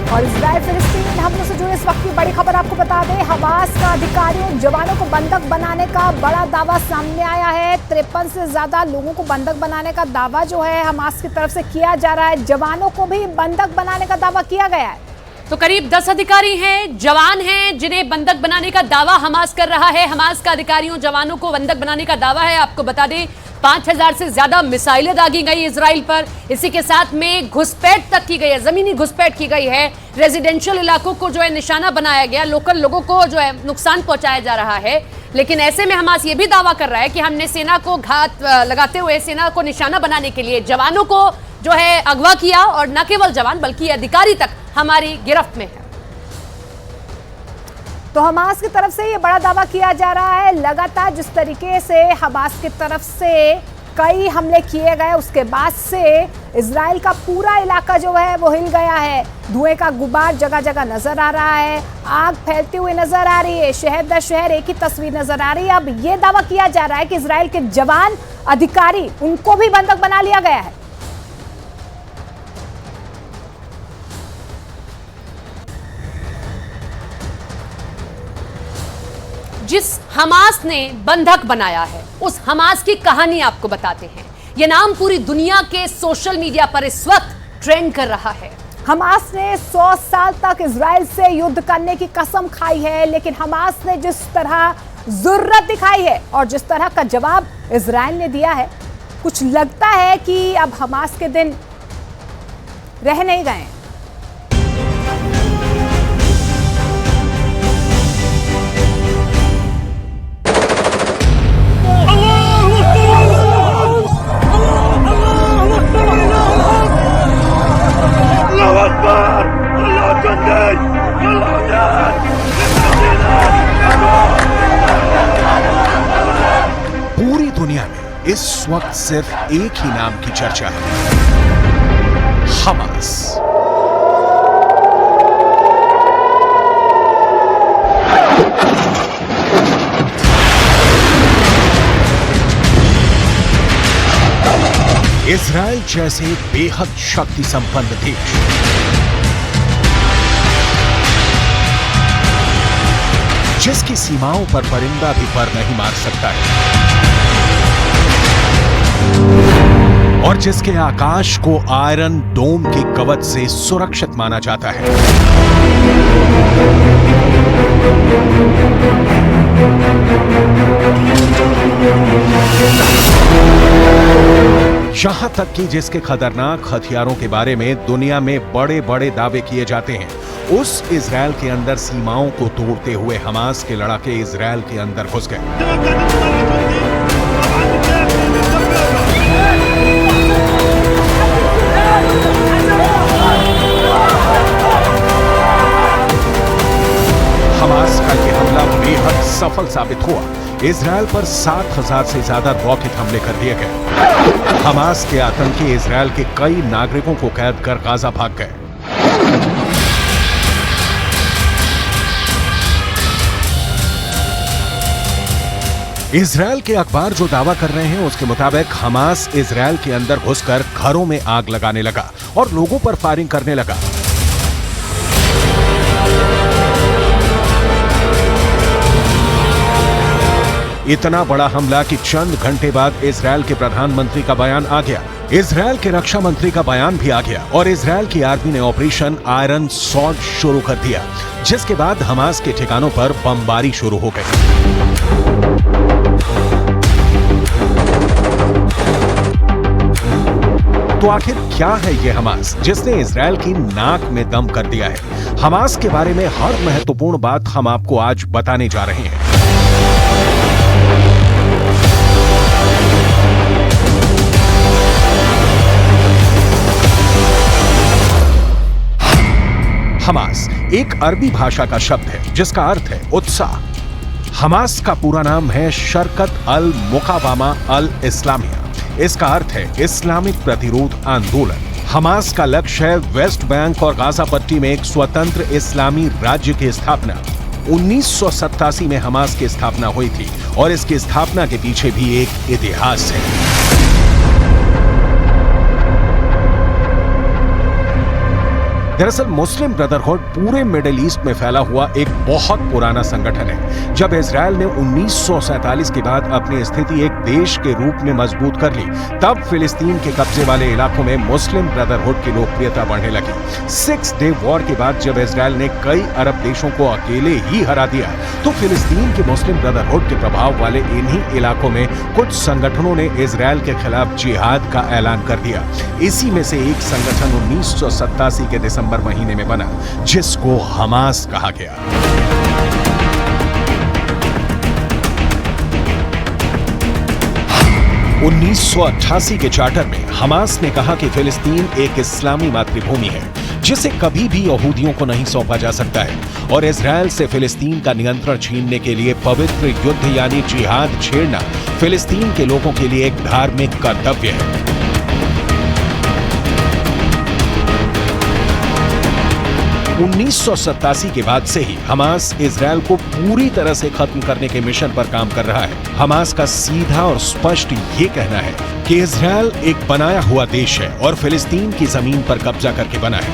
और इजराइल फिलिस्तीन हमलों से जुड़े इस वक्त की बड़ी खबर आपको बता दें, हमास का अधिकारियों जवानों को बंधक बनाने का बड़ा दावा सामने आया है। 53 से ज्यादा लोगों को बंधक बनाने का दावा जो है हमास की तरफ से किया जा रहा है। जवानों को भी बंधक बनाने का दावा किया गया है। तो करीब 10 अधिकारी हैं, जवान हैं, जिन्हें बंधक बनाने का दावा हमास कर रहा है। हमास का अधिकारियों जवानों को बंधक बनाने का दावा है। आपको बता दें 5000 से ज्यादा मिसाइलें दागी गई इजराइल पर। इसी के साथ में घुसपैठ तक की गई है, जमीनी घुसपैठ की गई है। रेजिडेंशियल इलाकों को जो है निशाना बनाया गया, लोकल लोगों को जो है नुकसान पहुंचाया जा रहा है। लेकिन ऐसे में हमास ये भी दावा कर रहा है कि हमने सेना को घात लगाते हुए सेना को निशाना बनाने के लिए जवानों को जो है अगवा किया, और न केवल जवान बल्कि अधिकारी तक हमारी गिरफ्त में है। तो हमास की तरफ से ये बड़ा दावा किया जा रहा है। लगातार जिस तरीके से हमास की तरफ से कई हमले किए गए, उसके बाद से इजराइल का पूरा इलाका जो है वो हिल गया है। धुएं का गुबार जगह जगह नजर आ रहा है, आग फैलती हुई नजर आ रही है, शहर दर शहर एक ही तस्वीर नजर आ रही है। अब ये दावा किया जा रहा है कि इजराइल के जवान अधिकारी उनको भी बंधक बना लिया गया है। जिस हमास ने बंधक बनाया है उस हमास की कहानी आपको बताते हैं। यह नाम पूरी दुनिया के सोशल मीडिया पर इस वक्त ट्रेंड कर रहा है। हमास ने 100 साल तक इजराइल से युद्ध करने की कसम खाई है, लेकिन हमास ने जिस तरह जुर्रत दिखाई है और जिस तरह का जवाब इजराइल ने दिया है, कुछ लगता है कि अब हमास के दिन रह नहीं गए। पूरी दुनिया में इस वक्त सिर्फ एक ही नाम की चर्चा है, हमास। इजराइल जैसे बेहद शक्ति संपन्न देश जिसकी सीमाओं पर परिंदा भी पर नहीं मार सकता है और जिसके आकाश को आयरन डोम के कवच से सुरक्षित माना जाता है, यहां तक कि जिसके खतरनाक हथियारों के बारे में दुनिया में बड़े बड़े दावे किए जाते हैं, उस इजराइल के अंदर सीमाओं को तोड़ते हुए हमास के लड़ाके इजराइल के अंदर घुस गए। हमास का यह हमला बेहद सफल साबित हुआ। इजराइल पर 7000 से ज्यादा रॉकेट हमले कर दिए गए। हमास के आतंकी इजराइल के कई नागरिकों को कैद कर गाजा भाग गए। इजराइल के अखबार जो दावा कर रहे हैं उसके मुताबिक हमास इजराइल के अंदर घुसकर घरों में आग लगाने लगा और लोगों पर फायरिंग करने लगा। इतना बड़ा हमला कि चंद घंटे बाद इजराइल के प्रधानमंत्री का बयान आ गया, इजराइल के रक्षा मंत्री का बयान भी आ गया और इजराइल की आर्मी ने ऑपरेशन आयरन स्वॉर्ड शुरू कर दिया, जिसके बाद हमास के ठिकानों पर बमबारी शुरू हो गई। तो आखिर क्या है ये हमास जिसने इजराइल की नाक में दम कर दिया है? हमास के बारे में हर महत्वपूर्ण बात हम आपको आज बताने जा रहे हैं। हमास एक अरबी भाषा का शब्द है जिसका अर्थ है उत्साह। हमास का पूरा नाम है शरकत अल मुकावामा अल इस्लामिया। इसका अर्थ है इस्लामिक प्रतिरोध आंदोलन। हमास का लक्ष्य है वेस्ट बैंक और गाजा पट्टी में एक स्वतंत्र इस्लामी राज्य की स्थापना। 1987 में हमास की स्थापना हुई थी और इसकी स्थापना के पीछे भी एक इतिहास है। दरअसल मुस्लिम ब्रदरहुड पूरे मिडिल ईस्ट में फैला हुआ एक बहुत पुराना संगठन है। जब इजराइल ने 1947 के बाद अपनी स्थिति एक देश के रूप में मजबूत कर ली, तब फिलिस्तीन के कब्जे वाले इलाकों में मुस्लिम ब्रदरहुड की लोकप्रियता बढ़ने लगी। 6 डे वॉर के बाद जब इजराइल ने कई अरब देशों को अकेले ही हरा दिया, तो फिलिस्तीन के मुस्लिम ब्रदरहुड के प्रभाव वाले इन्हीं इलाकों में कुछ संगठनों ने इजराइल के खिलाफ जिहाद का ऐलान कर दिया। इसी में से एक संगठन 1987 के दिसंबर महीने में बना, जिसको हमास कहा गया। (1988) के चार्टर में हमास ने कहा कि फिलिस्तीन एक इस्लामी मातृभूमि है जिसे कभी भी यहूदियों को नहीं सौंपा जा सकता है, और इजराइल से फिलिस्तीन का नियंत्रण छीनने के लिए पवित्र युद्ध यानी जिहाद छेड़ना फिलिस्तीन के लोगों के लिए एक धार्मिक कर्तव्य है। 1987 के बाद से ही हमास इजराइल को पूरी तरह से खत्म करने के मिशन पर काम कर रहा है। हमास का सीधा और स्पष्ट ये कहना है कि इजराइल एक बनाया हुआ देश है और फिलिस्तीन की जमीन पर कब्जा करके बना है।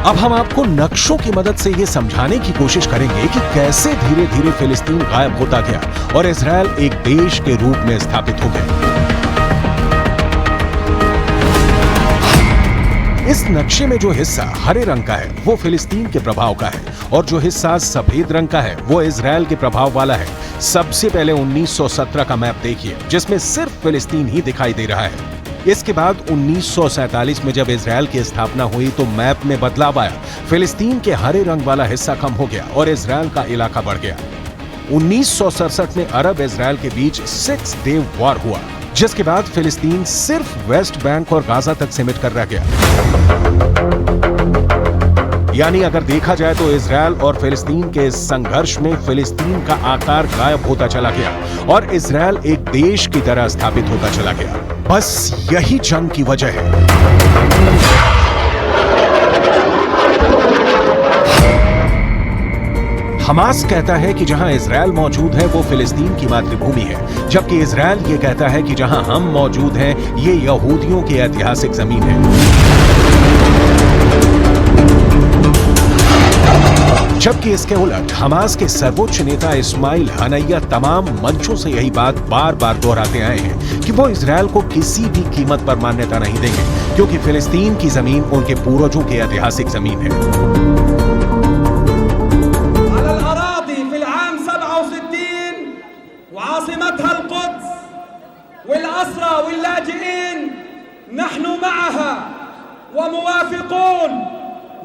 अब हम आपको नक्शों की मदद से ये समझाने की कोशिश करेंगे कि कैसे धीरे धीरे फिलिस्तीन गायब होता गया और इजराइल एक देश के रूप में स्थापित हो गया। इस नक्शे में जो हिस्सा हरे रंग का है वो फिलिस्तीन के प्रभाव का है, और जो हिस्सा सफेद रंग का है वो इजराइल के प्रभाव वाला है। सबसे पहले 1917 का मैप देखिए, जिसमें सिर्फ फिलिस्तीन ही दिखाई दे रहा है। इसके बाद 1947 में जब इजराइल की स्थापना हुई तो मैप में बदलाव आया। फिलिस्तीन के हरे रंग वाला हिस्सा कम हो गया और इजराइल का इलाका बढ़ गया। 1967 में अरब इजराइल के बीच 6 डे वॉर हुआ, जिसके बाद फिलिस्तीन सिर्फ वेस्ट बैंक और गाजा तक सिमट कर रह गया। यानी अगर देखा जाए तो इजराइल और फिलिस्तीन के इस संघर्ष में फिलिस्तीन का आकार गायब होता चला गया और इजराइल एक देश की तरह स्थापित होता चला गया। बस यही जंग की वजह है। हमास कहता है कि जहां इजराइल मौजूद है वो फिलिस्तीन की मातृभूमि है, जबकि इजराइल ये कहता है कि जहां हम मौजूद हैं ये यहूदियों की ऐतिहासिक जमीन है। जबकि इसके उलट हमास के सर्वोच्च नेता इस्माइल हनैया तमाम मंचों से यही बात बार बार दोहराते आए हैं कि वो इजराइल को किसी भी कीमत पर मान्यता नहीं देंगे, क्योंकि फिलिस्तीन की जमीन उनके पूर्वजों की ऐतिहासिक जमीन है।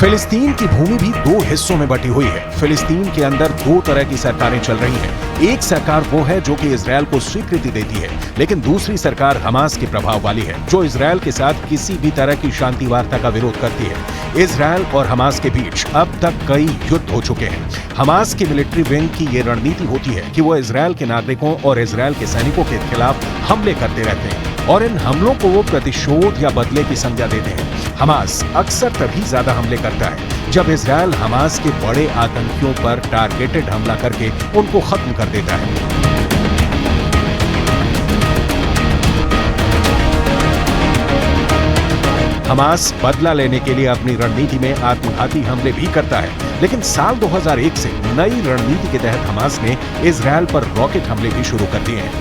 फिलिस्तीन की भूमि भी दो हिस्सों में बटी हुई है। फिलिस्तीन के अंदर दो तरह की सरकारें चल रही हैं। एक सरकार वो है जो कि इजराइल को स्वीकृति देती है, लेकिन दूसरी सरकार हमास के प्रभाव वाली है, जो इजराइल के साथ किसी भी तरह की शांति वार्ता का विरोध करती है। इजराइल और हमास के बीच अब तक कई युद्ध हो चुके हैं। हमास की मिलिट्री विंग की ये रणनीति होती है कि वो इजराइल के नागरिकों और इजराइल के सैनिकों के खिलाफ हमले करते रहते हैं, और इन हमलों को वो प्रतिशोध या बदले की संज्ञा देते हैं। हमास अक्सर तभी ज्यादा हमले करता है जब इजराइल हमास के बड़े आतंकियों पर टारगेटेड हमला करके उनको खत्म कर देता है। हमास बदला लेने के लिए अपनी रणनीति में आत्मघाती हमले भी करता है, लेकिन साल 2001 से नई रणनीति के तहत हमास ने इजराइल पर रॉकेट हमले भी शुरू कर दिए हैं।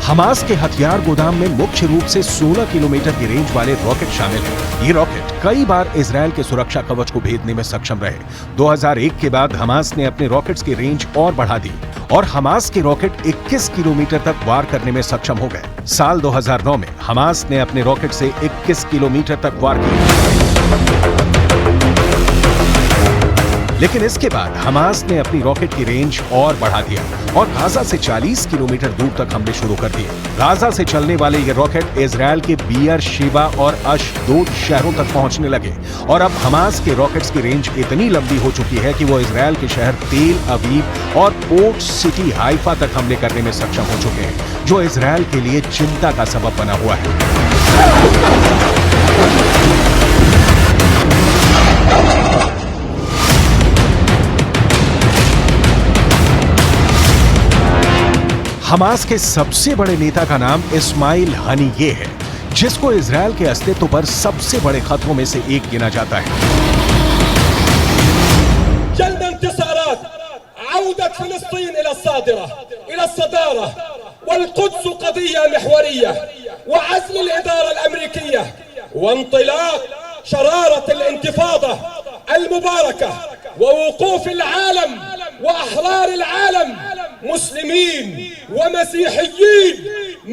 हमास के हथियार गोदाम में मुख्य रूप से 16 किलोमीटर की रेंज वाले रॉकेट शामिल हैं। ये रॉकेट कई बार इजरायल के सुरक्षा कवच को भेदने में सक्षम रहे। 2001 के बाद हमास ने अपने रॉकेट्स की रेंज और बढ़ा दी और हमास के रॉकेट 21 किलोमीटर तक वार करने में सक्षम हो गए। साल 2009 में हमास ने अपने रॉकेट से 21 किलोमीटर तक वार किया, लेकिन इसके बाद हमास ने अपनी रॉकेट की रेंज और बढ़ा दिया और गाजा से 40 किलोमीटर दूर तक हमले शुरू कर दिए। गाजा से चलने वाले ये रॉकेट इजरायल के बियर शेबा और अशदोद शहरों तक पहुंचने लगे और अब हमास के रॉकेट्स की रेंज इतनी लंबी हो चुकी है कि वो इजरायल के शहर तेल अवीव और पोर्ट सिटी हाइफा तक हमले करने में सक्षम हो चुके हैं, जो इजरायल के लिए चिंता का सबब बना हुआ है। हमास के सबसे बड़े नेता का नाम इस्माइल हनीये है, जिसको इजरायल के अस्तित्व पर सबसे बड़े खतरों में से एक गिना जाता है। जल्द इंतसारात, आउदत फिलिस्तीन इला सादिरा, इला सदारा, वल-कुद्स क़दिया महवरिया, वअज़्ल अल-इदारा अल-अमरीकिया, वइंतिलाक़ शरारत अल-इंतिफादा अल-मुबारका, ववुक़ूफ़ अल-आलम वअहरार अल-आलम मुस्लिमीन वमसीहियीन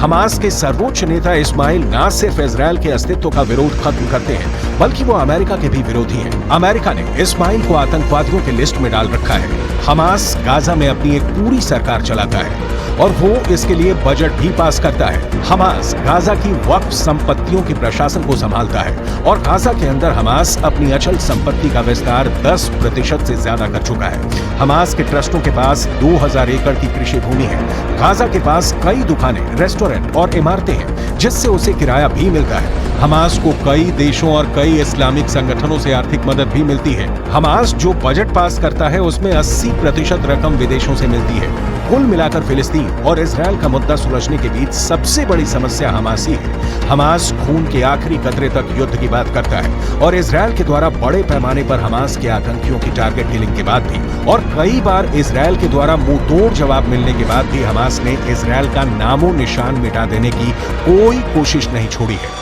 हमास के सर्वोच्च नेता इस्माइल न सिर्फ इजरायल के अस्तित्व का विरोध खत्म करते हैं, बल्कि वो अमेरिका के भी विरोधी हैं। अमेरिका ने इस्माइल को आतंकवादियों की लिस्ट में डाल रखा है। हमास गाजा में अपनी एक पूरी सरकार चलाता है और वो इसके लिए बजट भी पास करता है। हमास गाजा की वक्फ संपत्तियों के प्रशासन को संभालता है और गाजा के अंदर हमास अपनी अचल संपत्ति का विस्तार 10% से ज्यादा कर चुका है। हमास के ट्रस्टों के पास 2000 एकड़ की कृषि भूमि है। गाजा के पास कई दुकानें, रेस्टोरेंट और इमारतें हैं, जिससे उसे किराया भी मिलता है। हमास को कई देशों और कई इस्लामिक संगठनों से आर्थिक मदद भी मिलती है। हमास जो बजट पास करता है उसमें 80% रकम विदेशों से मिलती है। कुल मिलाकर फिलिस्तीन और इजरायल का मुद्दा सुलझने के बीच सबसे बड़ी समस्या हमास ही है। हमास खून के आखिरी कतरे तक युद्ध की बात करता है और इजरायल के द्वारा बड़े पैमाने पर हमास के आतंकियों की टारगेट किलिंग के बाद भी और कई बार इजरायल के द्वारा मुंह तोड़ जवाब मिलने के बाद भी हमास ने इजरायल का नामो निशान मिटा देने की कोई कोशिश नहीं छोड़ी है।